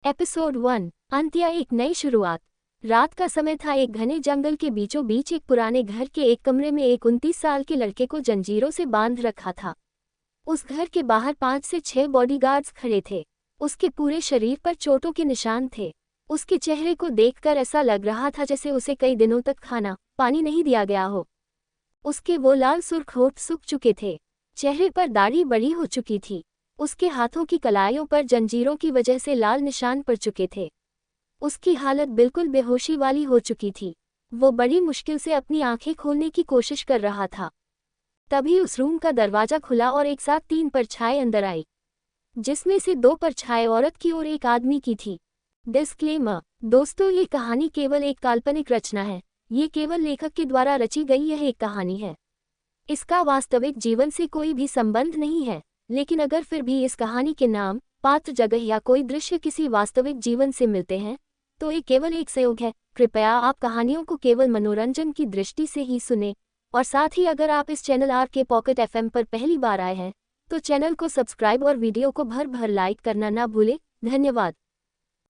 Episode 1 अंत्या एक नई शुरुआत। रात का समय था। एक घने जंगल के बीचों बीच एक पुराने घर के एक कमरे में एक 29 साल के लड़के को जंजीरों से बांध रखा था। उस घर के बाहर 5 से 6 बॉडीगार्ड्स खड़े थे। उसके पूरे शरीर पर चोटों के निशान थे। उसके चेहरे को देखकर ऐसा लग रहा था जैसे उसे कई दिनों तक खाना पानी नहीं दिया गया हो। उसके वो लाल सुर्ख होठ सूख चुके थे। चेहरे पर दाढ़ी बड़ी हो चुकी थी। उसके हाथों की कलाइयों पर जंजीरों की वजह से लाल निशान पड़ चुके थे। उसकी हालत बिल्कुल बेहोशी वाली हो चुकी थी। वो बड़ी मुश्किल से अपनी आंखें खोलने की कोशिश कर रहा था। तभी उस रूम का दरवाजा खुला और एक साथ 3 परछाएं अंदर आई, जिसमें से 2 परछाएं औरत की और एक आदमी की थी। डिस्क्लेमर: दोस्तों, ये कहानी केवल एक काल्पनिक रचना है। ये केवल लेखक के द्वारा रची गई यह एक कहानी है। इसका वास्तविक जीवन से कोई भी संबंध नहीं है। लेकिन अगर फिर भी इस कहानी के नाम, पात्र, जगह या कोई दृश्य किसी वास्तविक जीवन से मिलते हैं तो ये केवल एक संयोग है। कृपया आप कहानियों को केवल मनोरंजन की दृष्टि से ही सुने। और साथ ही अगर आप इस चैनल RK पॉकेट FM पर पहली बार आए हैं तो चैनल को सब्सक्राइब और वीडियो को भर भर लाइक करना ना भूलें। धन्यवाद।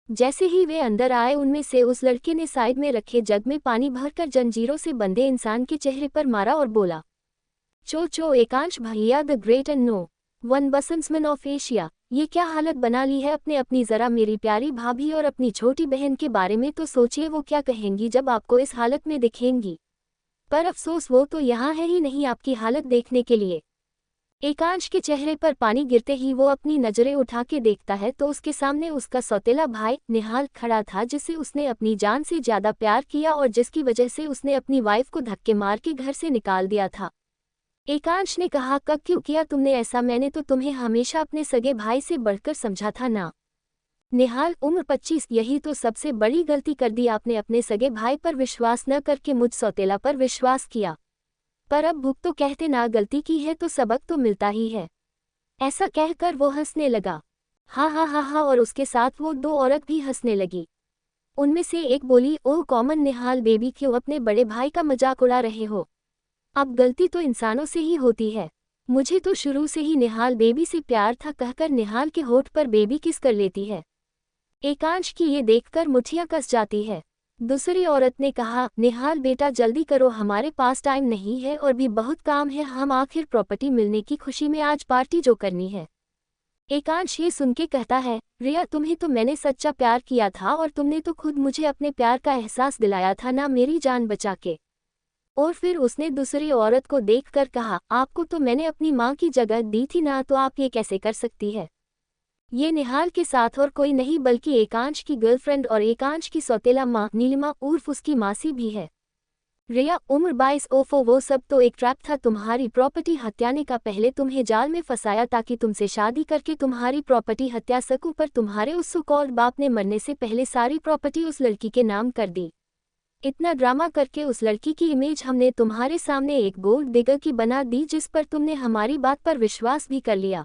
जैसे ही वे अंदर आए, उनमें से उस लड़के ने साइड में रखे जग में पानी भरकर जंजीरों से बंधे इंसान के चेहरे पर मारा और बोला, चो एकांश भैया, the great and no one businessman of Asia. ये क्या हालत बना ली है अपनी जरा मेरी प्यारी भाभी और अपनी छोटी बहन के बारे में तो सोचिए, वो क्या कहेंगी जब आपको इस हालत में दिखेंगी। पर अफसोस, वो तो यहाँ है ही नहीं आपकी हालत देखने के लिए। एकांश के चेहरे पर पानी गिरते ही वो अपनी नजरें उठा के देखता है तो उसके सामने उसका सौतेला भाई निहाल खड़ा था, जिसे उसने अपनी जान से ज्यादा प्यार किया और जिसकी वजह से उसने अपनी वाइफ को धक्के मार के घर से निकाल दिया था। एकांश ने कहा, कब क्यों किया तुमने ऐसा? मैंने तो तुम्हें हमेशा अपने सगे भाई से बढ़कर समझा था ना। निहाल, उम्र 25। यही तो सबसे बड़ी गलती कर दी आपने। अपने सगे भाई पर विश्वास न करके मुझ सौतेला पर विश्वास किया। पर अब भुग तो कहते ना, गलती की है तो सबक तो मिलता ही है। ऐसा कहकर वो हंसने लगा। हा हा हा हा। और उसके साथ वो 2 औरत भी हंसने लगी। उनमें से एक बोली, ओह कॉमन निहाल बेबी, क्यों अपने बड़े भाई का मजाक उड़ा रहे हो? अब गलती तो इंसानों से ही होती है। मुझे तो शुरू से ही निहाल बेबी से प्यार था, कहकर निहाल के होठ पर बेबी किस कर लेती है। एकांश की ये देखकर मुठियां कस जाती है। दूसरी औरत ने कहा, निहाल बेटा जल्दी करो, हमारे पास टाइम नहीं है और भी बहुत काम है। हम आखिर प्रॉपर्टी मिलने की खुशी में आज पार्टी जो करनी है। एकांश ये सुन के कहता है, रिया, तुम्हें तो मैंने सच्चा प्यार किया था और तुमने तो खुद मुझे अपने प्यार का एहसास दिलाया था ना, मेरी जान बचा के। और फिर उसने दूसरी औरत को देखकर कहा, आपको तो मैंने अपनी माँ की जगह दी थी ना, तो आप ये कैसे कर सकती है? ये निहाल के साथ और कोई नहीं बल्कि एकांश की गर्लफ्रेंड और एकांश की सौतेला माँ नीलिमा उर्फ उसकी मासी भी है। रिया, उम्र 22। ओफो, वो सब तो एक ट्रैप था तुम्हारी प्रॉपर्टी हत्याने का। पहले तुम्हें जाल में फंसाया ताकि तुमसे शादी करके तुम्हारी प्रॉपर्टी हत्या सकूं, पर तुम्हारे उस सो कॉल्ड बाप ने मरने से पहले सारी प्रॉपर्टी उस लड़की के नाम कर दी। इतना ड्रामा करके उस लड़की की इमेज हमने तुम्हारे सामने एक गोल्ड डिगर की बना दी, जिस पर तुमने हमारी बात पर विश्वास भी कर लिया।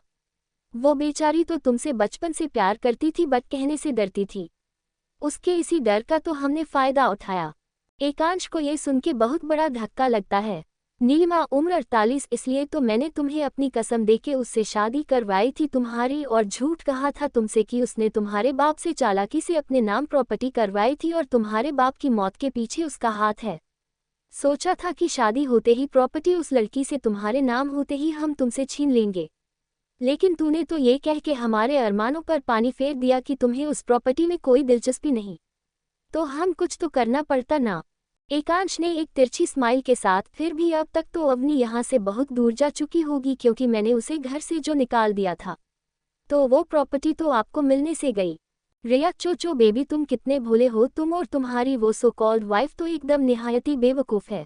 वो बेचारी तो तुमसे बचपन से प्यार करती थी, बट कहने से डरती थी। उसके इसी डर का तो हमने फायदा उठाया। एकांश को ये सुन के बहुत बड़ा धक्का लगता है। नीलिमा, उम्र 48। इसलिए तो मैंने तुम्हें अपनी कसम देके उससे शादी करवाई थी तुम्हारी, और झूठ कहा था तुमसे कि उसने तुम्हारे बाप से चालाकी से अपने नाम प्रॉपर्टी करवाई थी और तुम्हारे बाप की मौत के पीछे उसका हाथ है। सोचा था कि शादी होते ही प्रॉपर्टी उस लड़की से तुम्हारे नाम होते ही हम तुमसे छीन लेंगे, लेकिन तूने तो ये कह के हमारे अरमानों पर पानी फेर दिया कि तुम्हें उस प्रॉपर्टी में कोई दिलचस्पी नहीं। तो हम कुछ तो करना पड़ता ना। एकांश ने एक तिरछी स्माइल के साथ, फिर भी अब तक तो अवनी यहाँ से बहुत दूर जा चुकी होगी, क्योंकि मैंने उसे घर से जो निकाल दिया था, तो वो प्रॉपर्टी तो आपको मिलने से गई। रिया, चो बेबी, तुम कितने भोले हो। तुम और तुम्हारी वो सो कॉल्ड वाइफ तो एकदम निहायती बेवकूफ़ है।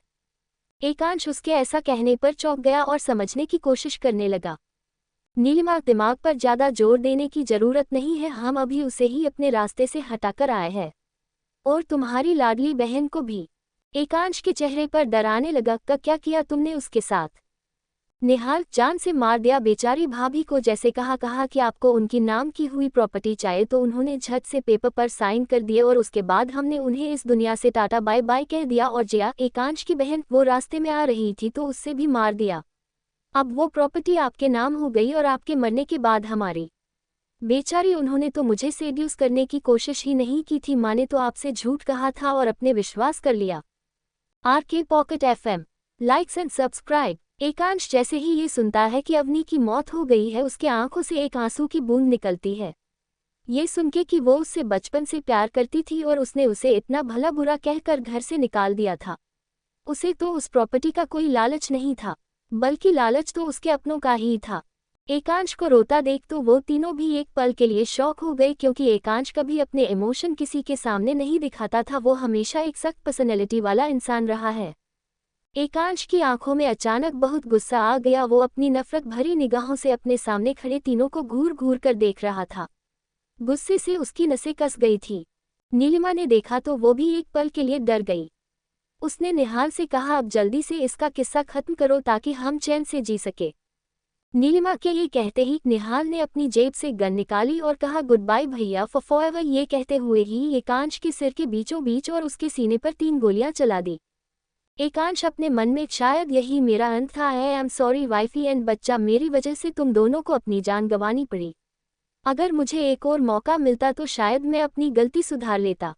एकांश उसके ऐसा कहने पर चौंक गया और समझने की कोशिश करने लगा। नीलिमा, दिमाग पर ज़्यादा जोर देने की ज़रूरत नहीं है, हम अभी उसे ही अपने रास्ते से हटाकर आए हैं, और तुम्हारी लाडली बहन को भी। एकांश के चेहरे पर डर आने लगा, क्या किया तुमने उसके साथ? निहाल, जान से मार दिया बेचारी भाभी को। जैसे कहा कि आपको उनकी नाम की हुई प्रॉपर्टी चाहिए तो उन्होंने झट से पेपर पर साइन कर दिए, और उसके बाद हमने उन्हें इस दुनिया से टाटा बाय बाय कह दिया। और जिया, एकांश की बहन, वो रास्ते में आ रही थी तो उससे भी मार दिया। अब वो प्रॉपर्टी आपके नाम हो गई और आपके मरने के बाद हमारी। बेचारी, उन्होंने तो मुझे सेड्यूस करने की कोशिश ही नहीं की थी, माँ ने तो आपसे झूठ कहा था और अपने विश्वास कर लिया। RK pocket FM, likes and subscribe. Ekansh जैसे ही ये सुनता है कि अवनी की मौत हो गई है, उसके आंखों से एक आंसू की बूंद निकलती है। ये सुन के कि वो उससे बचपन से प्यार करती थी और उसने उसे इतना भला बुरा कहकर घर से निकाल दिया था। उसे तो उस प्रॉपर्टी का कोई लालच नहीं था, बल्कि लालच तो उसके अपनों का ही था। एकांश को रोता देख तो वो तीनों भी एक पल के लिए शॉक हो गए, क्योंकि एकांश कभी अपने इमोशन किसी के सामने नहीं दिखाता था। वो हमेशा एक सख्त पर्सनैलिटी वाला इंसान रहा है। एकांश की आंखों में अचानक बहुत गुस्सा आ गया। वो अपनी नफरत भरी निगाहों से अपने सामने खड़े तीनों को घूर घूर कर देख रहा था। गुस्से से उसकी नसें कस गई थी। नीलिमा ने देखा तो वो भी एक पल के लिए डर गई। उसने निहाल से कहा, अब जल्दी से इसका किस्सा खत्म करो ताकि हम चैन से जी सके। नीलिमा के ये कहते ही निहाल ने अपनी जेब से गन निकाली और कहा, गुड बाय भैया फॉरएवर। ये कहते हुए ही एकांश के सिर के बीचों बीच और उसके सीने पर 3 गोलियां चला दी। एकांश अपने मन में, शायद यही मेरा अंत था। I am sorry wifey and बच्चा, मेरी वजह से तुम दोनों को अपनी जान गंवानी पड़ी। अगर मुझे एक और मौका मिलता तो शायद मैं अपनी गलती सुधार लेता।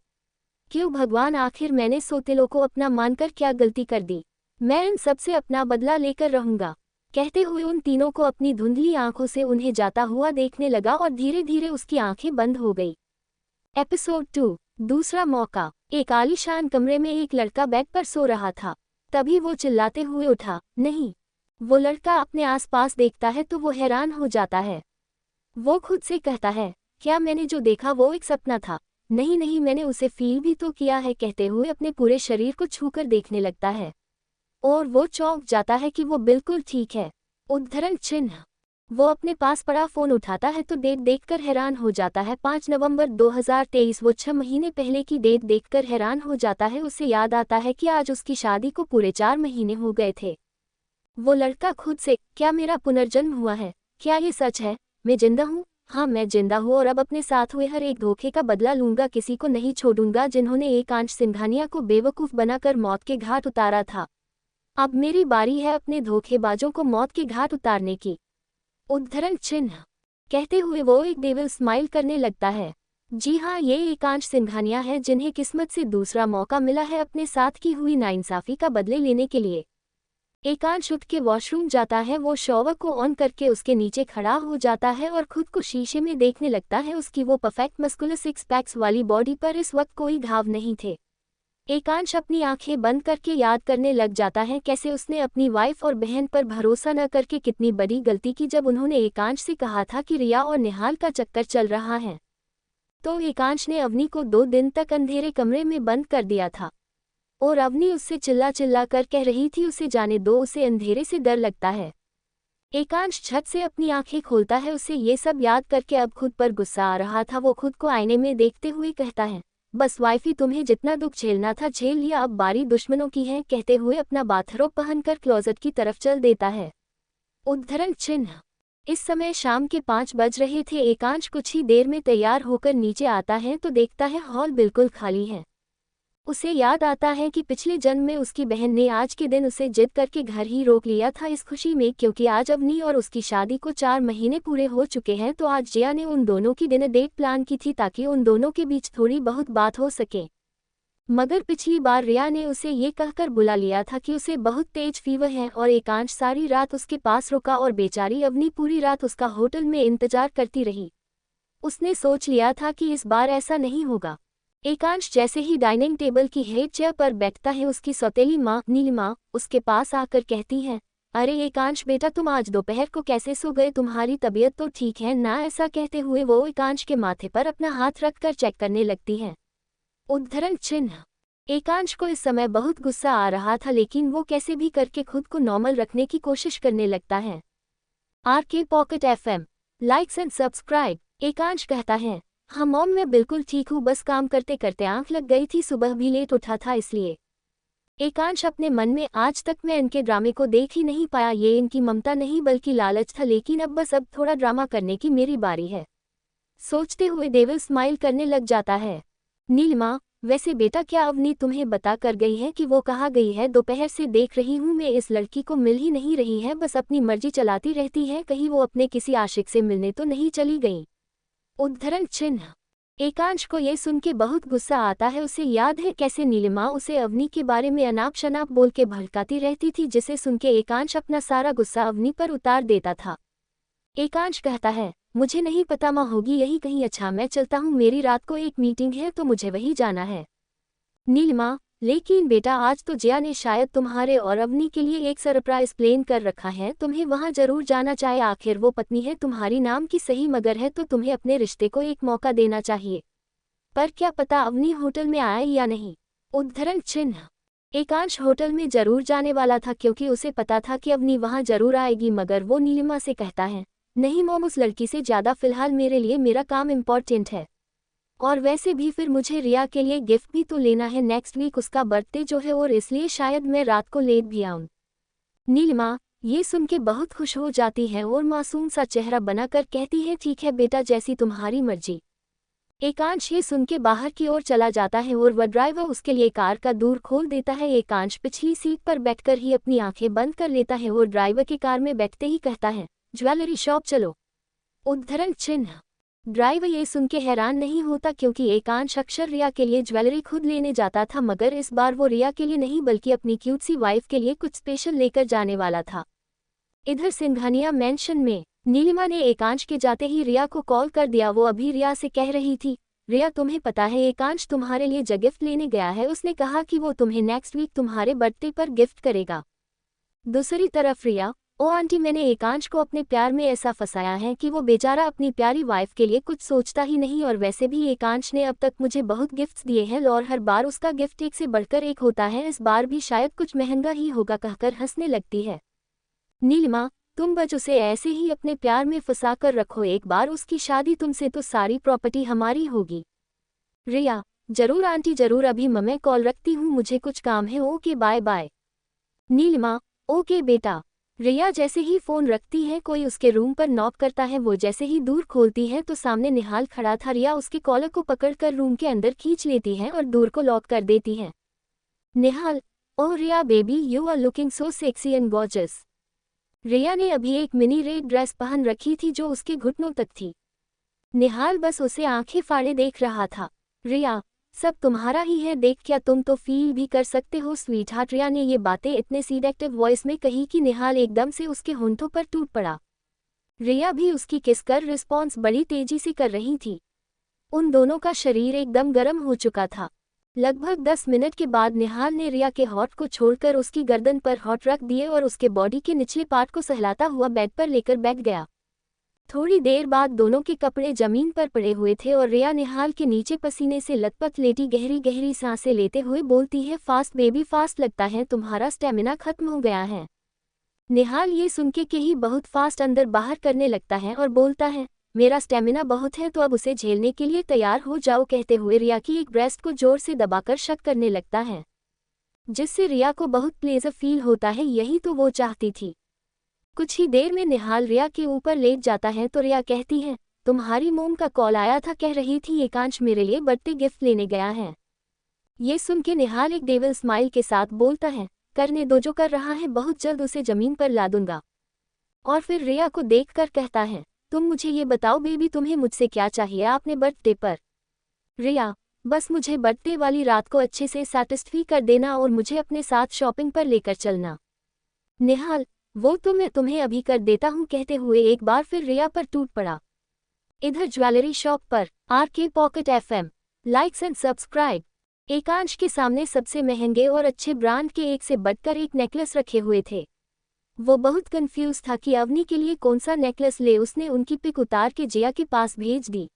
क्यों भगवान, आखिर मैंने सोतेलों को अपना मानकर क्या गलती कर दी? मैं इन सब से अपना बदला लेकर रहूंगा। कहते हुए उन तीनों को अपनी धुंधली आंखों से उन्हें जाता हुआ देखने लगा और धीरे धीरे उसकी आंखें बंद हो गई। एपिसोड 2, दूसरा मौका। एक आलीशान कमरे में एक लड़का बेड पर सो रहा था। तभी वो चिल्लाते हुए उठा। नहीं। वो लड़का अपने आसपास देखता है तो वो हैरान हो जाता है। वो खुद से कहता है, क्या मैंने जो देखा वो एक सपना था? नहीं नहीं, मैंने उसे फील भी तो किया है। कहते हुए अपने पूरे शरीर को छूकर देखने लगता है और वो चौंक जाता है कि वो बिल्कुल ठीक है। उद्धरण चिन्ह। वो अपने पास पड़ा फोन उठाता है तो डेट देखकर हैरान हो जाता है। 5 नवंबर 2023। वो 6 महीने पहले की डेट देखकर हैरान हो जाता है। उसे याद आता है कि आज उसकी शादी को पूरे 4 महीने हो गए थे। वो लड़का खुद से, क्या मेरा पुनर्जन्म हुआ है? क्या ये सच है? मैं जिंदा हूँ? हाँ, मैं जिंदा हूँ और अब अपने साथ हुए हर एक धोखे का बदला लूंगा। किसी को नहीं छोड़ूंगा जिन्होंने एकांश सिंघानिया को बेवकूफ़ बनाकर मौत के घाट उतारा था। अब मेरी बारी है अपने धोखेबाजों को मौत के घाट उतारने की। उद्धरण चिन्ह। कहते हुए वो एक डेविल स्माइल करने लगता है। जी हाँ, ये एकांश सिंघानिया है जिन्हें किस्मत से दूसरा मौका मिला है अपने साथ की हुई नाइंसाफी का बदले लेने के लिए। एकांश उठ के वॉशरूम जाता है। वो शॉवर को ऑन करके उसके नीचे खड़ा हो जाता है और खुद को शीशे में देखने लगता है। उसकी वो परफेक्ट मस्कुलर 6 पैक्स वाली बॉडी पर इस वक्त कोई घाव नहीं थे। एकांश अपनी आंखें बंद करके याद करने लग जाता है कैसे उसने अपनी वाइफ और बहन पर भरोसा न करके कितनी बड़ी गलती की जब उन्होंने एकांश से कहा था कि रिया और निहाल का चक्कर चल रहा है। तो एकांश ने अवनी को 2 दिन तक अंधेरे कमरे में बंद कर दिया था और अवनी उससे चिल्ला चिल्ला कर कह रही थी उसे जाने दो, उसे अंधेरे से डर लगता है। एकांश छत से अपनी आंखें खोलता है। उसे ये सब याद करके अब खुद पर गुस्सा आ रहा था। वो खुद को आईने में देखते हुए कहता है, बस वाइफी, तुम्हें जितना दुख झेलना था झेल लिया, अब बारी दुश्मनों की है। कहते हुए अपना बाथरोब पहनकर क्लोजेट की तरफ चल देता है। उद्धरण चिन्ह। इस समय शाम के 5 बज रहे थे। एकांश कुछ ही देर में तैयार होकर नीचे आता है तो देखता है हॉल बिल्कुल खाली है। उसे याद आता है कि पिछले जन्म में उसकी बहन ने आज के दिन उसे जिद करके घर ही रोक लिया था इस खुशी में, क्योंकि आज अवनी और उसकी शादी को 4 महीने पूरे हो चुके हैं। तो आज जिया ने उन दोनों की डिनर डेट प्लान की थी ताकि उन दोनों के बीच थोड़ी बहुत बात हो सके। मगर पिछली बार रिया ने उसे ये कहकर बुला लिया था कि उसे बहुत तेज फीवर है और एकांश सारी रात उसके पास रुका और बेचारी अवनी पूरी रात उसका होटल में इंतजार करती रही। उसने सोच लिया था कि इस बार ऐसा नहीं होगा। एकांश जैसे ही डाइनिंग टेबल की हेड चेयर पर बैठता है, उसकी सौतेली माँ नीलिमा उसके पास आकर कहती है, अरे एकांश बेटा, तुम आज दोपहर को कैसे सो गए? तुम्हारी तबीयत तो ठीक है ना? ऐसा कहते हुए वो एकांश के माथे पर अपना हाथ रखकर चेक करने लगती है। उद्धरण चिन्ह। एकांश को इस समय बहुत गुस्सा आ रहा था, लेकिन वो कैसे भी करके खुद को नॉर्मल रखने की कोशिश करने लगता है। RK pocket FM, likes and subscribe. Ekansh कहता है, हाँ मॉम, मैं बिल्कुल ठीक हूँ, बस काम करते करते आंख लग गई थी, सुबह भी लेट उठा था इसलिए। एकांश अपने मन में, आज तक मैं इनके ड्रामे को देख ही नहीं पाया, ये इनकी ममता नहीं बल्कि लालच था, लेकिन अब थोड़ा ड्रामा करने की मेरी बारी है, सोचते हुए डेविल स्माइल करने लग जाता है। नीलिमा, वैसे बेटा, क्या अवनी तुम्हें बता कर गई है कि वो कहाँ गई है? दोपहर से देख रही हूँ मैं, इस लड़की को मिल ही नहीं रही है, बस अपनी मर्जी चलाती रहती है, कहीं वो अपने किसी आशिक से मिलने तो नहीं चली गई? उद्धरण चिन्ह। एकांश को ये सुन के बहुत गुस्सा आता है। उसे याद है कैसे नीलिमा उसे अवनी के बारे में अनाप शनाप बोल के भड़काती रहती थी, जिसे सुन के एकांश अपना सारा गुस्सा अवनी पर उतार देता था। एकांश कहता है, मुझे नहीं पता माँ होगी यही कहीं। अच्छा मैं चलता हूँ, मेरी रात को एक मीटिंग है तो मुझे वहीं जाना है। नीलिमा, लेकिन बेटा आज तो जया ने शायद तुम्हारे और अवनी के लिए एक सरप्राइज प्लान कर रखा है, तुम्हें वहां जरूर जाना चाहिए। आखिर वो पत्नी है तुम्हारी नाम की, सही मगर है तो तुम्हें अपने रिश्ते को एक मौका देना चाहिए। पर क्या पता अवनी होटल में आए या नहीं। उद्धरण चिन्ह। एकांश होटल में जरूर जाने वाला था क्योंकि उसे पता था कि अवनी वहां जरूर आएगी, मगर वो नीलिमा से कहता है, नहीं मॉम, उस लड़की से ज़्यादा फिलहाल मेरे लिए मेरा काम इम्पॉर्टेंट है। और वैसे भी फिर मुझे रिया के लिए गिफ्ट भी तो लेना है, नेक्स्ट वीक उसका बर्थडे जो है, और इसलिए शायद मैं रात को लेट भी आऊं। नीलिमा ये सुन के बहुत खुश हो जाती है और मासूम सा चेहरा बनाकर कहती है, ठीक है बेटा, जैसी तुम्हारी मर्जी। एकांश ये सुन के बाहर की ओर चला जाता है और वह ड्राइवर उसके लिए कार का दूर खोल देता है। एकांश पिछली सीट पर बैठकर ही अपनी आंखें बंद कर लेता है और ड्राइवर की कार में बैठते ही कहता है, ज्वेलरी शॉप चलो। उद्धरण चिन्ह। ड्राइवर ये सुन के हैरान नहीं होता क्योंकि एकांश अक्सर रिया के लिए ज्वेलरी खुद लेने जाता था, मगर इस बार वो रिया के लिए नहीं बल्कि अपनी क्यूट सी वाइफ के लिए कुछ स्पेशल लेकर जाने वाला था। इधर सिंघानिया मेंशन में नीलिमा ने एकांश के जाते ही रिया को कॉल कर दिया। वो अभी रिया से कह रही थी, रिया तुम्हें पता है एकांश तुम्हारे लिए जो गिफ्ट लेने गया है, उसने कहा कि वो तुम्हें नेक्स्ट वीक तुम्हारे बर्थडे पर गिफ्ट करेगा। दूसरी तरफ रिया, ओ आंटी, मैंने एकांश को अपने प्यार में ऐसा फंसाया है कि वो बेचारा अपनी प्यारी वाइफ के लिए कुछ सोचता ही नहीं, और वैसे भी एकांश ने अब तक मुझे बहुत गिफ्ट्स दिए हैं और हर बार उसका गिफ्ट एक से बढ़कर एक होता है, इस बार भी शायद कुछ महंगा ही होगा, कहकर हंसने लगती है। नीलिमा, तुम बस उसे ऐसे ही अपने प्यार में फंसा कर रखो, एक बार उसकी शादी तुमसे तो सारी प्रॉपर्टी हमारी होगी। रिया, जरूर आंटी जरूर, अभी मैं कॉल रखती हूँ, मुझे कुछ काम है, okay bye bye. Neelima, okay बेटा। रिया जैसे ही फोन रखती है कोई उसके रूम पर नॉक करता है। वो जैसे ही दूर खोलती है तो सामने निहाल खड़ा था। रिया उसके कॉलर को पकड़कर रूम के अंदर खींच लेती है और दूर को लॉक कर देती है। Nihal, oh Riya baby, you are looking so sexy and gorgeous. Riya ने अभी एक मिनी रेड ड्रेस पहन रखी थी जो उसके घुटनों तक थी। निहाल बस उसे आंखें फाड़े देख रहा था। रिया, सब तुम्हारा ही है, देख क्या तुम तो फील भी कर सकते हो स्वीट हार्ट। रिया ने ये बातें इतने सीडेक्टिव वॉइस में कही कि निहाल एकदम से उसके होंठों पर टूट पड़ा। रिया भी उसकी किस कर रिस्पॉन्स बड़ी तेजी से कर रही थी। उन दोनों का शरीर एकदम गर्म हो चुका था। लगभग 10 मिनट के बाद निहाल ने रिया के हॉट को छोड़कर उसकी गर्दन पर हॉट रख दिए और उसके बॉडी के निचले पार्ट को सहलाता हुआ बेड पर लेकर बैठ गया। थोड़ी देर बाद दोनों के कपड़े जमीन पर पड़े हुए थे और रिया निहाल के नीचे पसीने से लथपथ लेटी गहरी गहरी सांसें लेते हुए बोलती है, फास्ट बेबी फास्ट, लगता है तुम्हारा स्टेमिना खत्म हो गया है। निहाल ये सुन के ही बहुत फास्ट अंदर बाहर करने लगता है और बोलता है, मेरा स्टेमिना बहुत है तो अब उसे झेलने के लिए तैयार हो जाओ, कहते हुए रिया की एक ब्रेस्ट को जोर से दबाकर शक करने लगता है, जिससे रिया को बहुत प्लेजर फील होता है। यही तो वो चाहती थी। कुछ ही देर में निहाल रिया के ऊपर लेट जाता है तो रिया कहती है, तुम्हारी मोम का कॉल आया था, कह रही थी एकांश मेरे लिए बर्थडे गिफ्ट लेने गया है। ये सुन के निहाल एक डेविल स्माइल के साथ बोलता है, करने दो जो कर रहा है, बहुत जल्द उसे जमीन पर ला दूंगा। और फिर रिया को देखकर कहता है, तुम मुझे ये बताओ बेबी, तुम्हें मुझसे क्या चाहिए आपने बर्थडे पर। रिया, बस मुझे बर्थडे वाली रात को अच्छे से सैटिस्फाई कर देना और मुझे अपने साथ शॉपिंग पर लेकर चलना। निहाल, वो तो मैं तुम्हें अभी कर देता हूँ, कहते हुए एक बार फिर रिया पर टूट पड़ा। इधर ज्वेलरी शॉप पर RK pocket FM, likes and subscribe. Ekansh के सामने सबसे महंगे और अच्छे ब्रांड के एक से बढ़कर एक नेकलेस रखे हुए थे। वो बहुत कंफ्यूज था कि अवनी के लिए कौन सा नेकलेस ले। उसने उनकी पिक उतार के जया के पास भेज दी।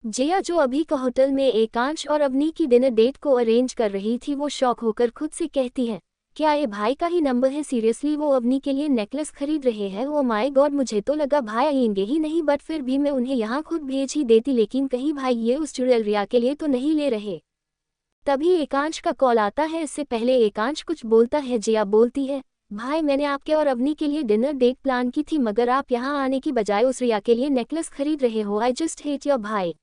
जया जो अभी का होटल में एकांश और अवनी की डिनर डेट को अरेंज कर रही थी, वो शॉक होकर खुद से कहती है, क्या ये भाई का ही नंबर है, सीरियसली वो अवनी के लिए नेकलेस खरीद रहे हैं। ओ माय गॉड, मुझे तो लगा भाई आएंगे ही नहीं, बट फिर भी मैं उन्हें यहाँ खुद भेज ही देती, लेकिन कहीं भाई ये उस चुड़ैल रिया के लिए तो नहीं ले रहे। तभी एकांश का कॉल आता है। इससे पहले एकांश कुछ बोलता है, जया बोलती है, भाई मैंने आपके और अवनी के लिए डिनर डेट प्लान की थी, मगर आप यहाँ आने की बजाय उस रिया के लिए नेकलेस खरीद रहे हो, आई जस्ट हेट योर भाई।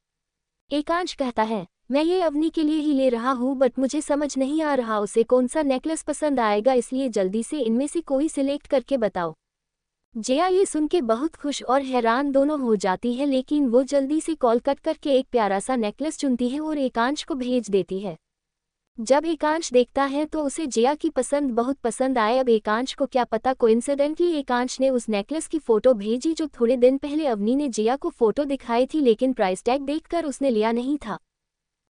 एकांश कहता है, मैं ये अवनी के लिए ही ले रहा हूँ, बट मुझे समझ नहीं आ रहा उसे कौन सा नेकलेस पसंद आएगा, इसलिए जल्दी से इनमें से कोई सिलेक्ट करके बताओ। जया ये सुन के बहुत खुश और हैरान दोनों हो जाती है, लेकिन वो जल्दी से कॉल कट करके एक प्यारा सा नेकलेस चुनती है और एकांश को भेज देती है। जब एकांश देखता है तो उसे जया की पसंद बहुत पसंद आए। अब एकांश को क्या पता, कोइंसिडेंटली एकांश ने उस नेकलेस की फोटो भेजी जो थोड़े दिन पहले अवनी ने जया को फोटो दिखाई थी, लेकिन प्राइस टैग देखकर उसने लिया नहीं था।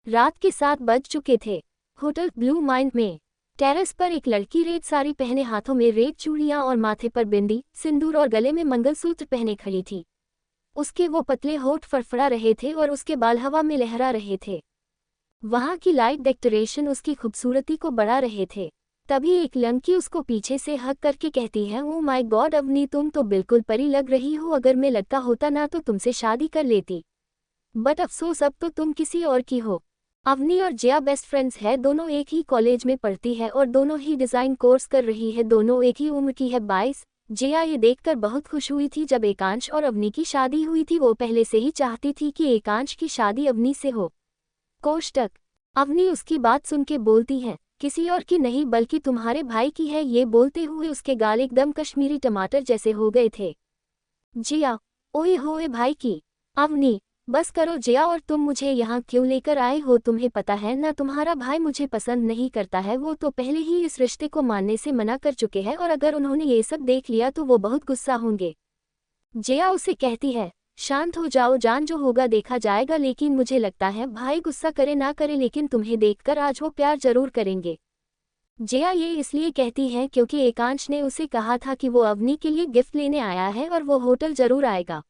रात के 7 बज चुके थे। होटल ब्लू माइंड में टेरेस पर एक लड़की रेड साड़ी पहने, हाथों में रेड चूड़ियां और माथे पर बिंदी, सिंदूर और गले में मंगलसूत्र पहने खड़ी थी। उसके वो पतले होठ फड़फड़ा रहे थे और उसके बाल हवा में लहरा रहे थे। वहां की लाइट डेकोरेशन उसकी खूबसूरती को बढ़ा रहे थे। तभी एक लड़की उसको पीछे से हक करके कहती है, ओह माय गॉड अवनी, तुम तो बिल्कुल परी लग रही हो। अगर मैं लड़का होता ना तो तुमसे शादी कर लेती, बट अफसोस अब तो तुम किसी और की हो। अवनी और जया बेस्ट फ्रेंड्स है, दोनों एक ही कॉलेज में पढ़ती है और दोनों ही डिज़ाइन कोर्स कर रही है, दोनों एक ही उम्र की है 22। जया ये देखकर बहुत खुश हुई थी जब एकांश और अवनी की शादी हुई थी। वो पहले से ही चाहती थी कि एकांश की शादी अवनी से हो। कोष्टक अवनी उसकी बात सुन के बोलती है, किसी और की नहीं बल्कि तुम्हारे भाई की है। ये बोलते हुए उसके गाल एकदम कश्मीरी टमाटर जैसे हो गए थे। जया, ओए होए भाई की। अवनी, बस करो जया, और तुम मुझे यहाँ क्यों लेकर आए हो? तुम्हें पता है ना तुम्हारा भाई मुझे पसंद नहीं करता है। वो तो पहले ही इस रिश्ते को मानने से मना कर चुके हैं और अगर उन्होंने ये सब देख लिया तो वो बहुत गुस्सा होंगे। जया उसे कहती है, शांत हो जाओ जान, जो होगा देखा जाएगा। लेकिन मुझे लगता है भाई गुस्सा करे ना करे, लेकिन तुम्हें देखकर आज वो प्यार जरूर करेंगे। जया ये इसलिए कहती है क्योंकि एकांश ने उसे कहा था कि वो अवनी के लिए गिफ्ट लेने आया है और वो होटल जरूर आएगा।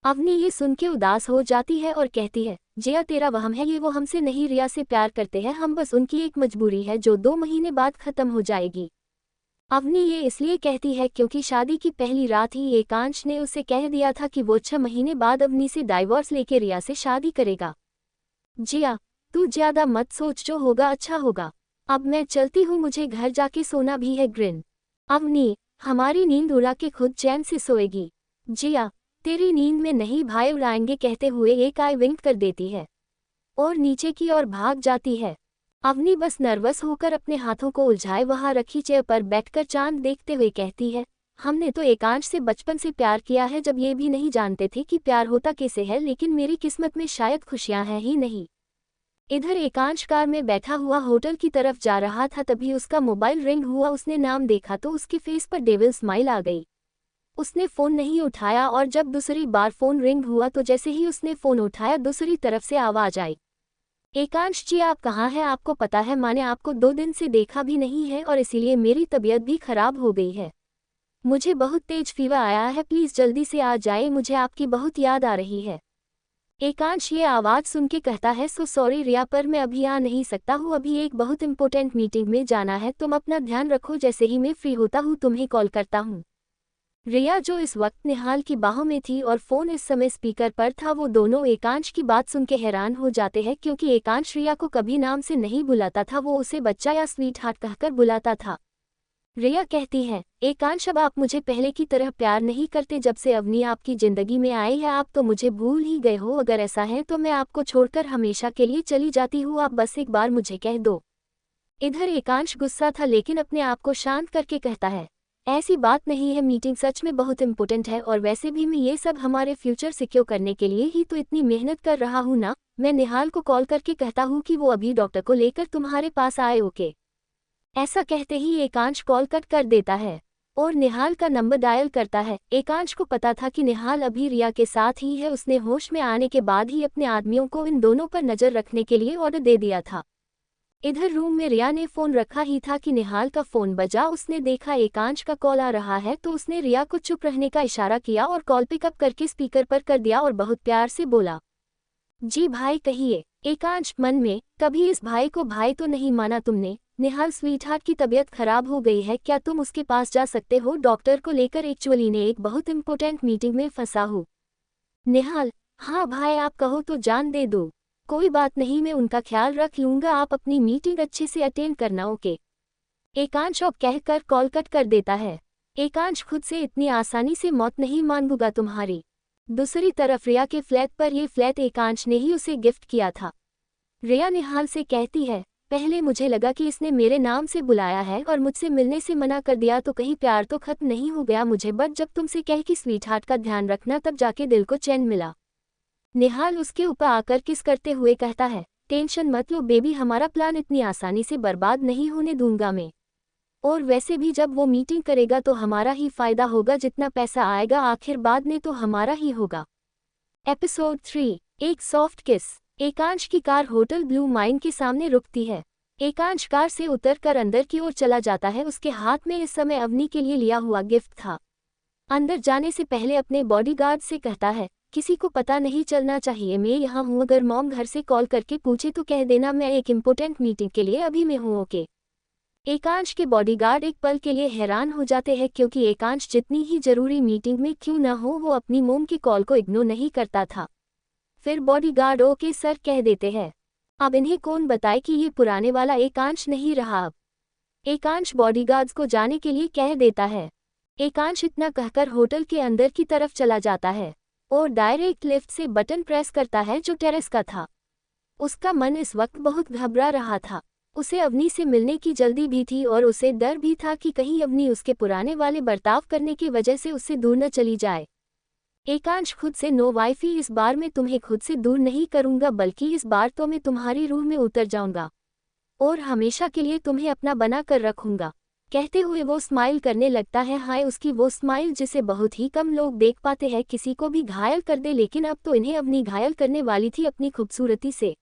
अवनी ये सुन के उदास हो जाती है और कहती है, जया तेरा वहम है, ये वो हमसे नहीं रिया से प्यार करते हैं, हम बस उनकी एक मजबूरी है जो 2 महीने बाद खत्म हो जाएगी। अवनी ये इसलिए कहती है क्योंकि शादी की पहली रात ही एकांश ने उसे कह दिया था कि वो 6 महीने बाद अवनी से डाइवोर्स लेके रिया से शादी करेगा। जया, तू ज्यादा मत सोच, जो होगा अच्छा होगा। अब मैं चलती हूँ, मुझे घर जाके सोना भी है। ग्रिन अवनी, हमारी नींद उड़ा के खुद चैन से सोएगी। जया, तेरी नींद में नहीं भाई उड़ाएंगे, कहते हुए एक आई विंक कर देती है और नीचे की ओर भाग जाती है। अवनी बस नर्वस होकर अपने हाथों को उलझाए वहां रखी चेयर पर बैठकर चांद देखते हुए कहती है, हमने तो एकांश से बचपन से प्यार किया है, जब ये भी नहीं जानते थे कि प्यार होता कैसे है, लेकिन मेरी किस्मत में शायद खुशियां हैं ही नहीं। इधर एकांश कार में बैठा हुआ होटल की तरफ जा रहा था, तभी उसका मोबाइल रिंग हुआ। उसने नाम देखा तो उसके फेस पर डेविल स्माइल आ गई। उसने फ़ोन नहीं उठाया और जब दूसरी बार फ़ोन रिंग हुआ तो जैसे ही उसने फ़ोन उठाया दूसरी तरफ से आवाज़ आई, एकांश जी आप कहाँ हैं? आपको पता है मैंने आपको 2 दिन से देखा भी नहीं है और इसीलिए मेरी तबीयत भी खराब हो गई है। मुझे बहुत तेज फीवर आया है, प्लीज़ जल्दी से आ जाए, मुझे आपकी बहुत याद आ रही है। एकांश ये आवाज़ सुन के कहता है, सो सॉरी रिया, पर मैं अभी आ नहीं सकता हूँ, अभी एक बहुत इंपॉर्टेंट मीटिंग में जाना है। तुम अपना ध्यान रखो, जैसे ही मैं फ्री होता हूँ तुम्हें कॉल करता हूँ। रिया जो इस वक्त निहाल की बाहों में थी और फोन इस समय स्पीकर पर था, वो दोनों एकांश की बात सुन के हैरान हो जाते हैं क्योंकि एकांश रिया को कभी नाम से नहीं बुलाता था, वो उसे बच्चा या स्वीट हार्ट कहकर बुलाता था। रिया कहती है, एकांश अब आप मुझे पहले की तरह प्यार नहीं करते, जब से अवनी आपकी जिंदगी में आई है आप तो मुझे भूल ही गए हो। अगर ऐसा है तो मैं आपको छोड़कर हमेशा के लिए चली जाती हूँ, आप बस एक बार मुझे कह दो। इधर एकांश गुस्सा था लेकिन अपने आप को शांत करके कहता है, ऐसी बात नहीं है, मीटिंग सच में बहुत इंपॉर्टेंट है और वैसे भी मैं ये सब हमारे फ्यूचर सिक्योर करने के लिए ही तो इतनी मेहनत कर रहा हूँ ना। मैं निहाल को कॉल करके कहता हूँ कि वो अभी डॉक्टर को लेकर तुम्हारे पास आए। ओके। ऐसा कहते ही एकांश कॉल कट कर देता है और निहाल का नंबर डायल करता है। एकांश को पता था कि निहाल अभी रिया के साथ ही है, उसने होश में आने के बाद ही अपने आदमियों को इन दोनों पर नजर रखने के लिए ऑर्डर दे दिया था। इधर रूम में रिया ने फोन रखा ही था कि निहाल का फोन बजा। उसने देखा एकांश का कॉल आ रहा है तो उसने रिया को चुप रहने का इशारा किया और कॉल पिकअप करके स्पीकर पर कर दिया और बहुत प्यार से बोला, जी भाई कहिए। एकांश मन में, कभी इस भाई को भाई तो नहीं माना तुमने। निहाल स्वीटहार्ट की तबीयत खराब हो गई है, क्या तुम उसके पास जा सकते हो डॉक्टर को लेकर? एक्चुअली ने एक बहुत इंपॉर्टेंट मीटिंग में फंसा हूँ। निहाल, हाँ भाई आप कहो तो जान दे दो। कोई बात नहीं, मैं उनका ख्याल रख लूंगा, आप अपनी मीटिंग अच्छे से अटेंड करना। ओके। एकांश अब कहकर कॉल कट कर देता है। एकांश खुद से इतनी आसानी से मौत नहीं मांगूंगा तुम्हारी। दूसरी तरफ रिया के फ्लैट पर, ये फ्लैट एकांश ने ही उसे गिफ्ट किया था। रिया निहाल से कहती है, पहले मुझे लगा कि इसने मेरे नाम से बुलाया है और मुझसे मिलने से मना कर दिया तो कहीं प्यार तो खत्म नहीं हो गया मुझे, बट जब तुमसे कह कि स्वीट हार्ट का ध्यान रखना तब जाके दिल को चैन मिला। निहाल उसके ऊपर आकर किस करते हुए कहता है, टेंशन मत लो बेबी, हमारा प्लान इतनी आसानी से बर्बाद नहीं होने दूंगा मैं। और वैसे भी जब वो मीटिंग करेगा तो हमारा ही फायदा होगा, जितना पैसा आएगा आखिर बाद में तो हमारा ही होगा। एपिसोड 3, एक सॉफ्ट किस। एकांश की कार होटल ब्लू माइन के सामने रुकती है। एकांश कार से उतरकर अंदर की ओर चला जाता है। उसके हाथ में इस समय अवनी के लिए लिया हुआ गिफ्ट था। अंदर जाने से पहले अपने बॉडीगार्ड से कहता है, किसी को पता नहीं चलना चाहिए मैं यहाँ हूँ, अगर मॉम घर से कॉल करके पूछे तो कह देना मैं एक इम्पोर्टेंट मीटिंग के लिए अभी में हूँ, ओके। एकांश के बॉडीगार्ड एक पल के लिए हैरान हो जाते हैं क्योंकि एकांश जितनी ही जरूरी मीटिंग में क्यों न हो वो अपनी मोम की कॉल को इग्नोर नहीं करता था। फिर बॉडीगार्ड ओके सर कह देते हैं। अब इन्हें कौन बताए कि ये पुराने वाला एकांश नहीं रहा। अब एकांश बॉडीगार्ड्स को जाने के लिए कह देता है। एकांश इतना कहकर होटल के अंदर की तरफ चला जाता है और डायरेक्ट लिफ्ट से बटन प्रेस करता है जो टेरेस का था। उसका मन इस वक्त बहुत घबरा रहा था। उसे अवनी से मिलने की जल्दी भी थी और उसे डर भी था कि कहीं अवनी उसके पुराने वाले बर्ताव करने की वजह से उससे दूर न चली जाए। एकांश खुद से, नो वाइफी, इस बार मैं तुम्हें खुद से दूर नहीं करूंगा बल्कि इस बार तो मैं तुम्हारी रूह में उतर जाऊंगा और हमेशा के लिए तुम्हें अपना बना कर रखूंगा। कहते हुए वो स्माइल करने लगता है। हाय, उसकी वो स्माइल जिसे बहुत ही कम लोग देख पाते हैं, किसी को भी घायल कर दे, लेकिन अब तो इन्हें अवनी घायल करने वाली थी अपनी खूबसूरती से।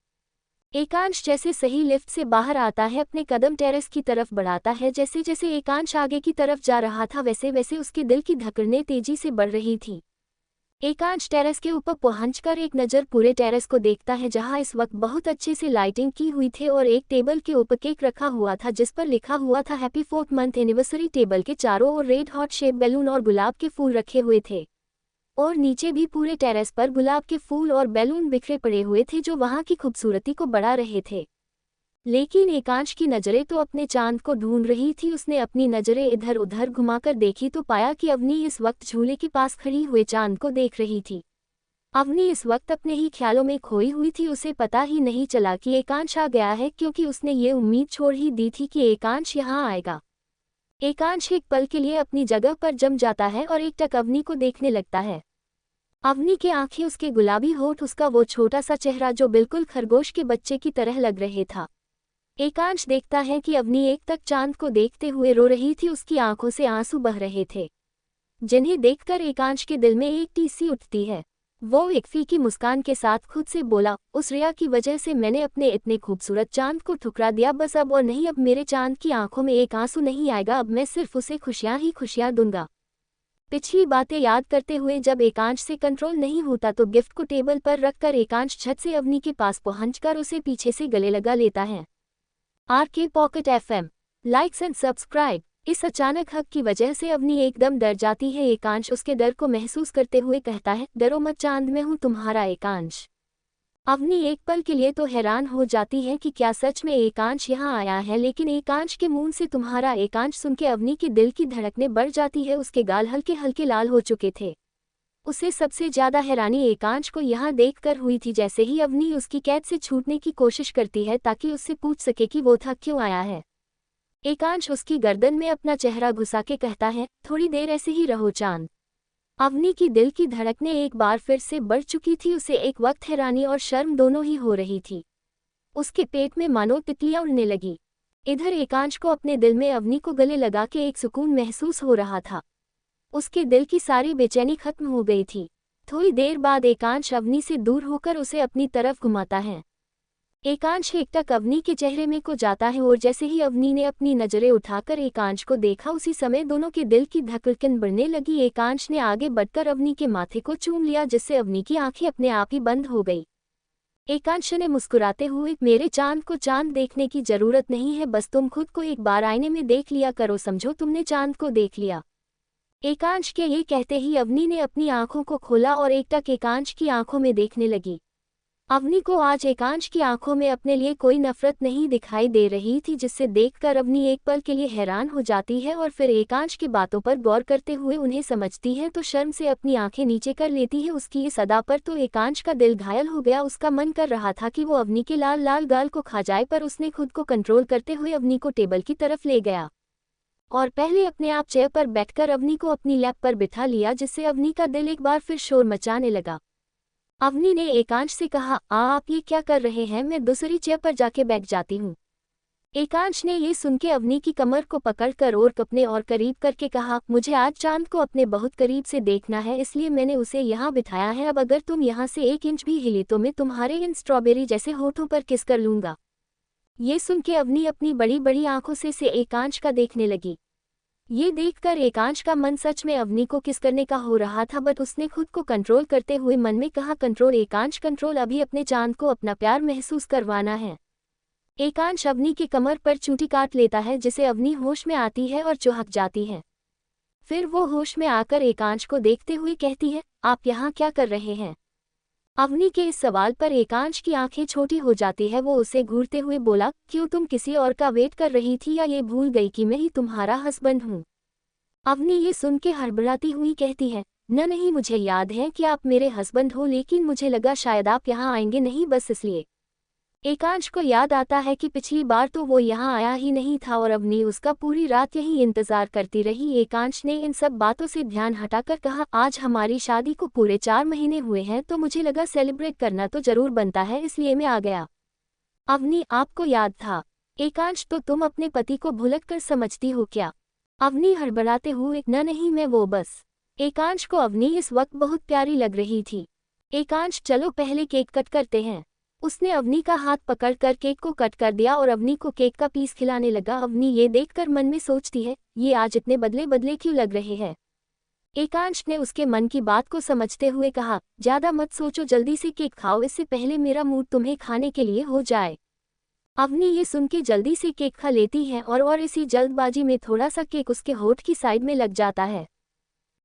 एकांश जैसे सही लिफ्ट से बाहर आता है, अपने कदम टेरेस की तरफ बढ़ाता है। जैसे जैसे एकांश आगे की तरफ जा रहा था वैसे वैसे उसके दिल की धड़कनें तेजी से बढ़ रही थी। एकांश टेरेस के ऊपर पहुंचकर एक नज़र पूरे टेरेस को देखता है जहां इस वक्त बहुत अच्छे से लाइटिंग की हुई थी और एक टेबल के ऊपर केक रखा हुआ था जिस पर लिखा हुआ था happy 4th month anniversary. Table के चारों ओर रेड हॉट शेप बैलून और गुलाब के फूल रखे हुए थे और नीचे भी पूरे टेरेस पर गुलाब के फूल और बैलून बिखरे पड़े हुए थे जो वहां की खूबसूरती को बढ़ा रहे थे। लेकिन एकांश की नज़रें तो अपने चांद को ढूंढ रही थी। उसने अपनी नज़रें इधर उधर घुमाकर देखी तो पाया कि अवनी इस वक्त झूले के पास खड़ी हुए चांद को देख रही थी। अवनी इस वक्त अपने ही ख्यालों में खोई हुई थी। उसे पता ही नहीं चला कि एकांश आ गया है क्योंकि उसने ये उम्मीद छोड़ ही दी थी कि एकांश यहाँ आएगा। एकांश एक पल के लिए अपनी जगह पर जम जाता है और एकटक अवनी को देखने लगता है। अवनी की आंखें, उसके गुलाबी होठ, उसका वो छोटा सा चेहरा जो बिल्कुल खरगोश के बच्चे की तरह लग रहे था। एकांश देखता है कि अवनी एक तक चांद को देखते हुए रो रही थी। उसकी आंखों से आंसू बह रहे थे जिन्हें देखकर एकांश के दिल में एक टीसी उठती है। वो एक फीकी मुस्कान के साथ खुद से बोला, उस रिया की वजह से मैंने अपने इतने खूबसूरत चांद को ठुकरा दिया, बस अब और नहीं, अब मेरे चांद की आंखों में एक आंसू नहीं आएगा, अब मैं सिर्फ उसे खुशियां ही खुशियां दूंगा। पिछली बातें याद करते हुए जब एकांश से कंट्रोल नहीं होता तो गिफ्ट को टेबल पर रखकर एकांश छत से अवनी के पास पहुंचकर उसे पीछे से गले लगा लेता है। RK pocket FM, likes and subscribe. इस अचानक हक की वजह से अवनी एकदम डर जाती है। एकांश उसके डर को महसूस करते हुए कहता है, डरो मत चांद, मैं हूँ तुम्हारा एकांश। अवनी एक पल के लिए तो हैरान हो जाती है कि क्या सच में एकांश यहाँ आया है, लेकिन एकांश के मुंह से तुम्हारा एकांश सुन के अवनी के दिल की धड़कनें बढ़ जाती है। उसके गाल हल्के हल्के लाल हो चुके थे। उसे सबसे ज्यादा हैरानी एकांश को यहाँ देखकर हुई थी। जैसे ही अवनी उसकी कैद से छूटने की कोशिश करती है ताकि उससे पूछ सके कि वो था क्यों आया है, एकांश उसकी गर्दन में अपना चेहरा घुसा के कहता है, थोड़ी देर ऐसे ही रहो चांद। अवनी की दिल की धड़कनें एक बार फिर से बढ़ चुकी थी। उसे एक वक्त हैरानी और शर्म दोनों ही हो रही थी। उसके पेट में मानो तितलियां उड़ने लगी। इधर एकांश को अपने दिल में अवनी को गले लगा के एक सुकून महसूस हो रहा था। उसके दिल की सारी बेचैनी खत्म हो गई थी। थोड़ी देर बाद एकांश अवनी से दूर होकर उसे अपनी तरफ घुमाता है। एकांश एकटक अवनी के चेहरे में को जाता है और जैसे ही अवनी ने अपनी नजरें उठाकर एकांश को देखा उसी समय दोनों के दिल की धड़कन बढ़ने लगी। एकांश ने आगे बढ़कर अवनी के माथे को चूम लिया जिससे अवनी की आंखें अपने आप ही बंद हो गई। एकांश ने मुस्कुराते हुए, मेरे चांद को चांद देखने की जरूरत नहीं है, बस तुम खुद को एक बार आईने में देख लिया करो, समझो तुमने चांद को देख लिया। एकांश के ये कहते ही अवनी ने अपनी आंखों को खोला और एकटक एकांश की आंखों में देखने लगी। अवनी को आज एकांश की आंखों में अपने लिए कोई नफरत नहीं दिखाई दे रही थी, जिससे देखकर अवनी एक पल के लिए हैरान हो जाती है और फिर एकांश की बातों पर गौर करते हुए उन्हें समझती है तो शर्म से अपनी आंखें नीचे कर लेती है। उसकी इस अदा पर तो एकांश का दिल घायल हो गया। उसका मन कर रहा था कि वो अवनी के लाल लाल गाल को खा जाए, पर उसने खुद को कंट्रोल करते हुए अवनी को टेबल की तरफ ले गया और पहले अपने आप चेयर पर बैठकर अवनी को अपनी लैप पर बिठा लिया, जिससे अवनी का दिल एक बार फिर शोर मचाने लगा। अवनी ने एकांश से कहा, आप ये क्या कर रहे हैं, मैं दूसरी चेयर पर जाके बैठ जाती हूँ। एकांश ने ये सुन के अवनी की कमर को पकड़कर और अपने और करीब करके कहा, मुझे आज चांद को अपने बहुत करीब से देखना है, इसलिए मैंने उसे यहाँ बिठाया है। अब अगर तुम यहाँ से 1 इंच भी हिली तो मैं तुम्हारे इन स्ट्रॉबेरी जैसे होठों पर किस कर लूँगा। ये सुन के अवनी अपनी बड़ी बड़ी आंखों से एकांश का देखने लगी। ये देखकर एकांश का मन सच में अवनी को किस करने का हो रहा था, बट उसने खुद को कंट्रोल करते हुए मन में कहा, कंट्रोल एकांश कंट्रोल, अभी अपने चांद को अपना प्यार महसूस करवाना है। एकांश अवनी की कमर पर चूटी काट लेता है, जिसे अवनी होश में आती है और चौंक जाती है। फिर वो होश में आकर एकांश को देखते हुए कहती है, आप यहाँ क्या कर रहे हैं। अवनी के इस सवाल पर एकांश की आंखें छोटी हो जाती है। वो उसे घूरते हुए बोला, क्यों, तुम किसी और का वेट कर रही थी या ये भूल गई कि मैं ही तुम्हारा हस्बैंड हूँ। अवनी ये सुन के हड़बड़ाती हुई कहती है, नहीं, मुझे याद है कि आप मेरे हस्बैंड हो, लेकिन मुझे लगा शायद आप यहाँ आएंगे नहीं, बस इसलिए। एकांश को याद आता है कि पिछली बार तो वो यहाँ आया ही नहीं था और अवनी उसका पूरी रात यही इंतजार करती रही। एकांश ने इन सब बातों से ध्यान हटाकर कहा, आज हमारी शादी को पूरे 4 महीने हुए हैं, तो मुझे लगा सेलिब्रेट करना तो जरूर बनता है, इसलिए मैं आ गया। अवनी, आपको याद था। एकांश, तो तुम अपने पति को भुलक कर समझती हो क्या। अवनी हड़बड़ाते हुए, नहीं, मैं वो बस। एकांश को अवनी इस वक्त बहुत प्यारी लग रही थी। एकांश, चलो पहले केक कट करते हैं। उसने अवनी का हाथ पकड़कर केक को कट कर दिया और अवनी को केक का पीस खिलाने लगा। अवनी ये देखकर मन में सोचती है, ये आज इतने बदले बदले क्यों लग रहे हैं। एकांश ने उसके मन की बात को समझते हुए कहा, ज्यादा मत सोचो, जल्दी से केक खाओ, इससे पहले मेरा मूड तुम्हें खाने के लिए हो जाए। अवनी ये सुन के जल्दी से केक खा लेती है और इसी जल्दबाजी में थोड़ा सा केक उसके होठ की साइड में लग जाता है।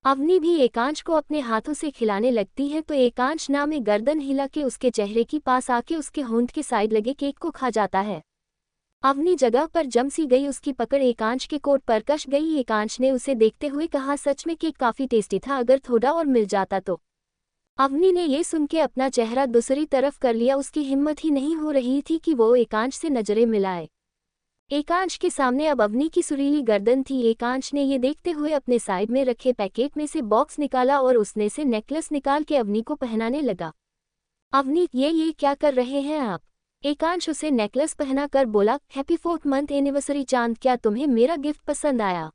अवनी भी एकांश को अपने हाथों से खिलाने लगती है तो एकांश ना में गर्दन हिला के उसके चेहरे के पास आके उसके होंठ के साइड लगे केक को खा जाता है। अवनी जगह पर जम सी गई, उसकी पकड़ एकांश के कोट पर कस गई। एकांश ने उसे देखते हुए कहा, सच में केक काफी टेस्टी था, अगर थोड़ा और मिल जाता तो। अवनी ने ये सुन के अपना चेहरा दूसरी तरफ कर लिया। उसकी हिम्मत ही नहीं हो रही थी कि वो एकांश से नजरें मिलाए। एकांश के सामने अब अवनी की सुरीली गर्दन थी। एकांश ने ये देखते हुए अपने साइड में रखे पैकेट में से बॉक्स निकाला और उसने से नेकलेस निकाल के अवनी को पहनाने लगा। अवनी, ये क्या कर रहे हैं आप। एकांश उसे नेकलेस पहना कर बोला, हैप्पी 4th मंथ एनिवर्सरी चांद, क्या तुम्हें मेरा गिफ्ट पसंद आया।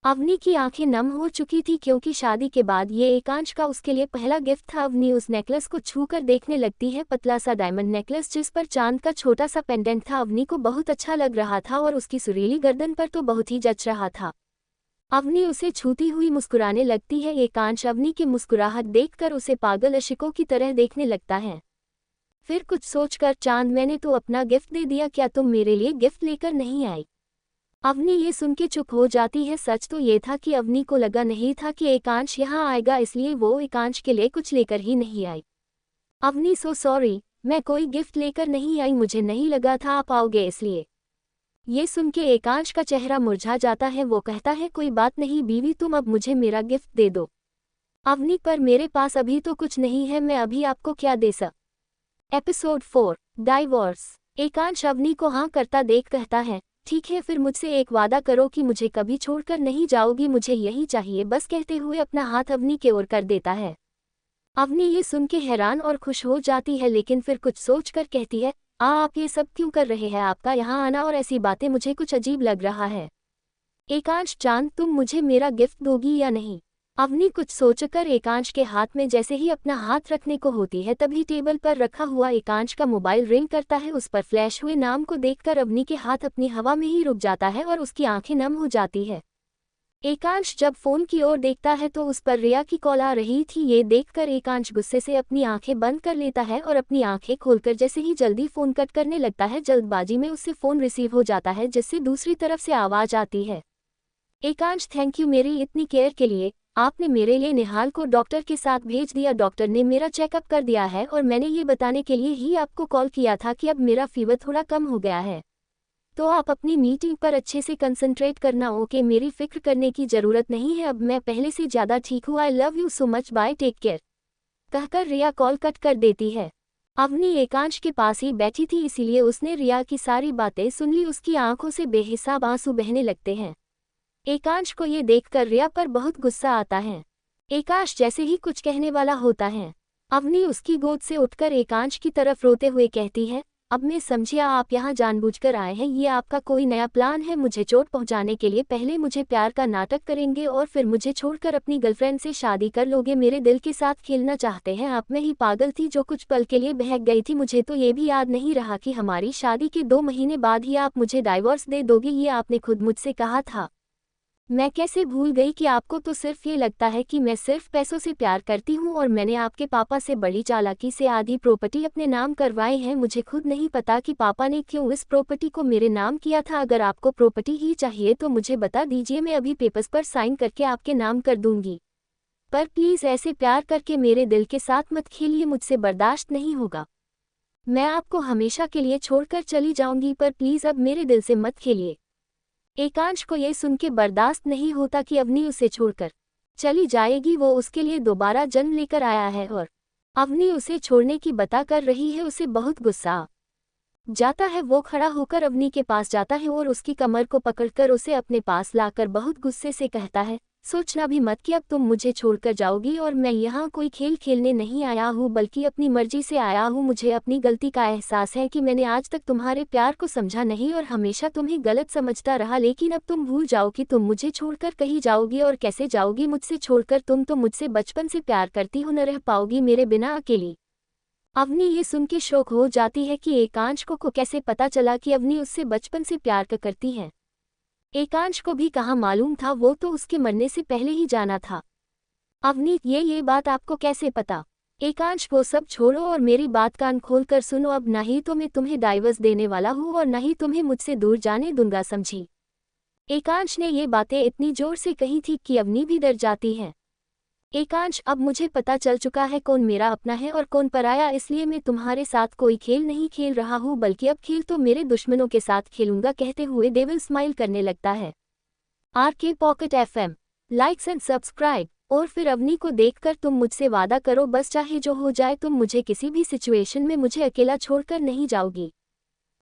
अवनी की आंखें नम हो चुकी थी, क्योंकि शादी के बाद ये एकांश का उसके लिए पहला गिफ्ट था। अवनी उस नेकलेस को छूकर देखने लगती है। पतला सा डायमंड नेकलेस जिस पर चांद का छोटा सा पेंडेंट था अवनी को बहुत अच्छा लग रहा था और उसकी सुरीली गर्दन पर तो बहुत ही जच रहा था। अवनी उसे छूती हुई मुस्कुराने लगती है। एकांश अवनी की मुस्कुराहट देखकर उसे पागल अशिकों की तरह देखने लगता है। फिर कुछ सोचकर, चांद, मैंने तो अपना गिफ्ट दे दिया, क्या तुम मेरे लिए गिफ्ट लेकर नहीं आई। अवनी ये सुन के चुप हो जाती है। सच तो ये था कि अवनी को लगा नहीं था कि एकांश यहाँ आएगा, इसलिए वो एकांश के लिए कुछ लेकर ही नहीं आई। अवनी, सो सॉरी, मैं कोई गिफ्ट लेकर नहीं आई, मुझे नहीं लगा था आप आओगे इसलिए। ये सुन के एकांश का चेहरा मुरझा जाता है। वो कहता है, कोई बात नहीं बीवी, तुम अब मुझे मेरा गिफ्ट दे दो। अवनी, पर मेरे पास अभी तो कुछ नहीं है, मैं अभी आपको क्या दे सकूं। Episode 4, divorce. एकांश अवनी को हाँ करता देख कहता है, ठीक है, फिर मुझसे एक वादा करो कि मुझे कभी छोड़कर नहीं जाओगी, मुझे यही चाहिए, बस कहते हुए अपना हाथ अवनी के ओर कर देता है। अवनी ये सुन के हैरान और खुश हो जाती है, लेकिन फिर कुछ सोचकर कहती है, आप ये सब क्यों कर रहे हैं, आपका यहाँ आना और ऐसी बातें मुझे कुछ अजीब लग रहा है। एकांश, चांद, तुम मुझे मेरा गिफ्ट दोगी या नहीं। अवनी कुछ सोचकर एकांश के हाथ में जैसे ही अपना हाथ रखने को होती है, तभी टेबल पर रखा हुआ एकांश का मोबाइल रिंग करता है। उस पर फ्लैश हुए नाम को देखकर अवनी के हाथ अपनी हवा में ही रुक जाता है और उसकी आंखें नम हो जाती है। एकांश जब फोन की ओर देखता है तो उस पर रिया की कॉल आ रही थी। ये देखकर एकांश गुस्से से अपनी आंखें बंद कर लेता है और अपनी आंखें खोलकर जैसे ही जल्दी फोन कट करने लगता है, जल्दबाजी में उससे फोन रिसीव हो जाता है, जिससे दूसरी तरफ से आवाज आती है, एकांश, थैंक यू मेरी इतनी केयर के लिए। आपने मेरे लिए निहाल को डॉक्टर के साथ भेज दिया। डॉक्टर ने मेरा चेकअप कर दिया है और मैंने ये बताने के लिए ही आपको कॉल किया था कि अब मेरा फीवर थोड़ा कम हो गया है। तो आप अपनी मीटिंग पर अच्छे से कंसंट्रेट करना। ओके, मेरी फिक्र करने की ज़रूरत नहीं है, अब मैं पहले से ज़्यादा ठीक हूँ। I love you so much, bye, take care कहकर रिया कॉल कट कर देती है। अवनी एकांश के पास ही बैठी थी, इसीलिए उसने रिया की सारी बातें सुन ली। उसकी आंखों से बेहिसाब आंसू बहने लगते हैं। एकांश को ये देखकर रिया पर बहुत गुस्सा आता है। एकांश जैसे ही कुछ कहने वाला होता है, अवनी उसकी गोद से उठकर एकांश की तरफ रोते हुए कहती है, अब मैं समझिया आप यहाँ जानबूझकर आए हैं, ये आपका कोई नया प्लान है मुझे चोट पहुँचाने के लिए। पहले मुझे प्यार का नाटक करेंगे और फिर मुझे छोड़कर अपनी गर्लफ्रेंड से शादी कर लोगे। मेरे दिल के साथ खेलना चाहते हैं आप। मैं ही पागल थी जो कुछ पल के लिए बहक गई थी। मुझे तो ये भी याद नहीं रहा कि हमारी शादी के 2 महीने बाद ही आप मुझे डाइवोर्स दे दोगे, ये आपने खुद मुझसे कहा था। मैं कैसे भूल गई कि आपको तो सिर्फ ये लगता है कि मैं सिर्फ पैसों से प्यार करती हूँ और मैंने आपके पापा से बड़ी चालाकी से आधी प्रॉपर्टी अपने नाम करवाई है। मुझे खुद नहीं पता कि पापा ने क्यों इस प्रॉपर्टी को मेरे नाम किया था। अगर आपको प्रॉपर्टी ही चाहिए तो मुझे बता दीजिए, मैं अभी पेपर्स पर साइन करके आपके नाम कर दूंगी। पर प्लीज़ ऐसे प्यार करके मेरे दिल के साथ मत खेलिए, मुझसे बर्दाश्त नहीं होगा। मैं आपको हमेशा के लिए छोड़कर चली जाऊंगी, पर प्लीज़ अब मेरे दिल से मत खेलिए। एकांश को ये सुन के बर्दाश्त नहीं होता कि अवनी उसे छोड़कर चली जाएगी। वो उसके लिए दोबारा जन्म लेकर आया है और अवनी उसे छोड़ने की बता कर रही है। उसे बहुत गुस्सा जाता है। वो खड़ा होकर अवनी के पास जाता है और उसकी कमर को पकड़कर उसे अपने पास लाकर बहुत गुस्से से कहता है, सोचना भी मत कि अब तुम मुझे छोड़कर जाओगी और मैं यहाँ कोई खेल खेलने नहीं आया हूँ, बल्कि अपनी मर्जी से आया हूँ। मुझे अपनी गलती का एहसास है कि मैंने आज तक तुम्हारे प्यार को समझा नहीं और हमेशा तुम्हें गलत समझता रहा, लेकिन अब तुम भूल जाओ कि तुम मुझे छोड़कर कहीं जाओगी और कैसे जाओगी मुझसे छोड़कर। तुम तो मुझसे बचपन से प्यार करती हो, न रह पाओगी मेरे बिना अकेली। अवनी ये सुन के शौक हो जाती है कि एकांश को कैसे पता चला कि अवनी उससे बचपन से प्यार करती है। एकांश को भी कहाँ मालूम था, वो तो उसके मरने से पहले ही जाना था। अवनी, ये बात आपको कैसे पता? एकांश, वो सब छोड़ो और मेरी बात कान खोल कर सुनो। अब ना ही तो मैं तुम्हें डाइवोर्स देने वाला हूँ और ना ही तुम्हें मुझसे दूर जाने दूंगा, समझी? एकांश ने ये बातें इतनी जोर से कही थी कि अवनी भी डर जाती है। एकांश, अब मुझे पता चल चुका है कौन मेरा अपना है और कौन पराया, इसलिए मैं तुम्हारे साथ कोई खेल नहीं खेल रहा हूँ, बल्कि अब खेल तो मेरे दुश्मनों के साथ खेलूंगा। कहते हुए डेविल स्माइल करने लगता है। RK pocket FM, likes and subscribe. और फिर अवनी को देखकर तुम मुझसे वादा करो, बस चाहे जो हो जाए तुम मुझे किसी भी सिचुएशन में मुझे अकेला छोड़कर नहीं जाओगी।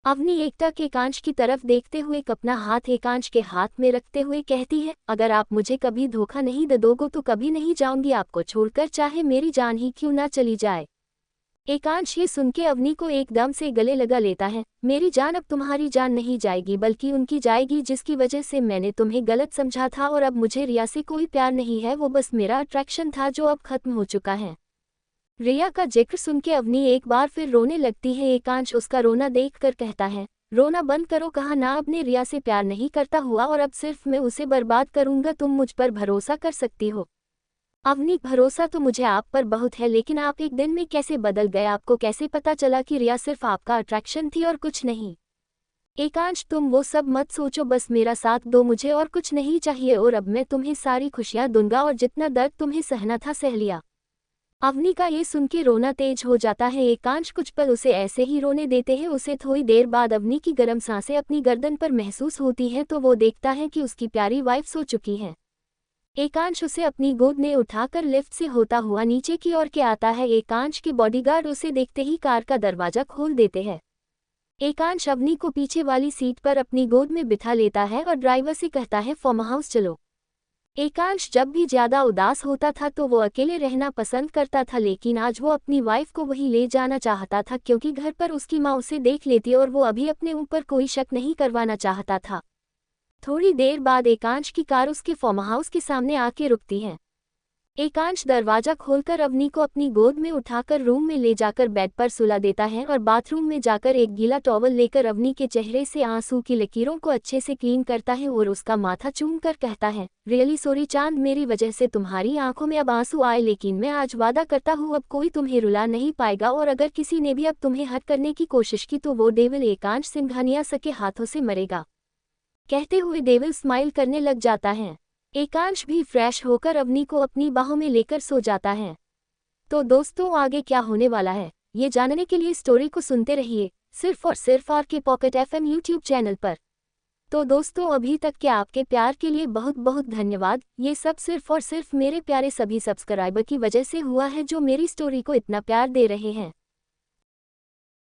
अवनी एकटक एकांश की तरफ देखते हुए अपना हाथ एकांश के हाथ में रखते हुए कहती है, अगर आप मुझे कभी धोखा नहीं दे दोगे तो कभी नहीं जाऊंगी आपको छोड़कर, चाहे मेरी जान ही क्यों ना चली जाए। एकांश ये सुन के अवनी को एकदम से गले लगा लेता है। मेरी जान, अब तुम्हारी जान नहीं जाएगी बल्कि उनकी जाएगी, जिसकी वजह से मैंने तुम्हें गलत समझा था। और अब मुझे रिया से कोई प्यार नहीं है, वो बस मेरा अट्रैक्शन था जो अब खत्म हो चुका है। रिया का जिक्र सुन के अवनी एक बार फिर रोने लगती है। एकांश उसका रोना देखकर कहता है, रोना बंद करो, कहा ना अपने रिया से प्यार नहीं करता हुआ और अब सिर्फ मैं उसे बर्बाद करूंगा। तुम मुझ पर भरोसा कर सकती हो। अवनी, भरोसा तो मुझे आप पर बहुत है, लेकिन आप एक दिन में कैसे बदल गए? आपको कैसे पता चला कि रिया सिर्फ आपका अट्रैक्शन थी और कुछ नहीं? एकांश, तुम वो सब मत सोचो, बस मेरा साथ दो, मुझे और कुछ नहीं चाहिए और अब मैं तुम्हें सारी खुशियां दूंगा और जितना दर्द तुम्हें सहना था सह लिया। अवनी का ये सुन के रोना तेज हो जाता है। एकांश कुछ पल उसे ऐसे ही रोने देते हैं। उसे थोड़ी देर बाद अवनी की गर्म सांसें अपनी गर्दन पर महसूस होती हैं तो वो देखता है कि उसकी प्यारी वाइफ सो चुकी है। एकांश उसे अपनी गोद में उठाकर लिफ्ट से होता हुआ नीचे की ओर के आता है। एकांश के बॉडीगार्ड उसे देखते ही कार का दरवाजा खोल देते हैं। एकांश अवनी को पीछे वाली सीट पर अपनी गोद में बिठा लेता है और ड्राइवर से कहता है, फार्म हाउस चलो। एकांश जब भी ज्यादा उदास होता था तो वो अकेले रहना पसंद करता था, लेकिन आज वो अपनी वाइफ को वहीं ले जाना चाहता था क्योंकि घर पर उसकी माँ उसे देख लेती और वो अभी अपने ऊपर कोई शक नहीं करवाना चाहता था। थोड़ी देर बाद एकांश की कार उसके फार्म हाउस के सामने आके रुकती है। एकांश दरवाजा खोलकर अवनी को अपनी गोद में उठाकर रूम में ले जाकर बेड पर सुला देता है और बाथरूम में जाकर एक गीला टॉवल लेकर अवनी के चेहरे से आंसू की लकीरों को अच्छे से क्लीन करता है और उसका माथा चूमकर कहता है, रियली सॉरी चांद, मेरी वजह से तुम्हारी आंखों में अब आंसू आए, लेकिन मैं आज वादा करता हूँ अब कोई तुम्हें रुला नहीं पाएगा और अगर किसी ने भी अब तुम्हें हर्ट करने की कोशिश की तो वो डेविल एकांश सिंघानिया सके हाथों से मरेगा। कहते हुए डेविल स्माइल करने लग जाता है। एकांश भी फ्रेश होकर अवनी को अपनी बाहों में लेकर सो जाता है। तो दोस्तों आगे क्या होने वाला है, ये जानने के लिए स्टोरी को सुनते रहिए, सिर्फ और सिर्फ RK pocket FM YouTube channel पर। तो दोस्तों अभी तक के आपके प्यार के लिए बहुत बहुत धन्यवाद। ये सब सिर्फ और सिर्फ मेरे प्यारे सभी सब्सक्राइबर की वजह से हुआ है जो मेरी स्टोरी को इतना प्यार दे रहे हैं।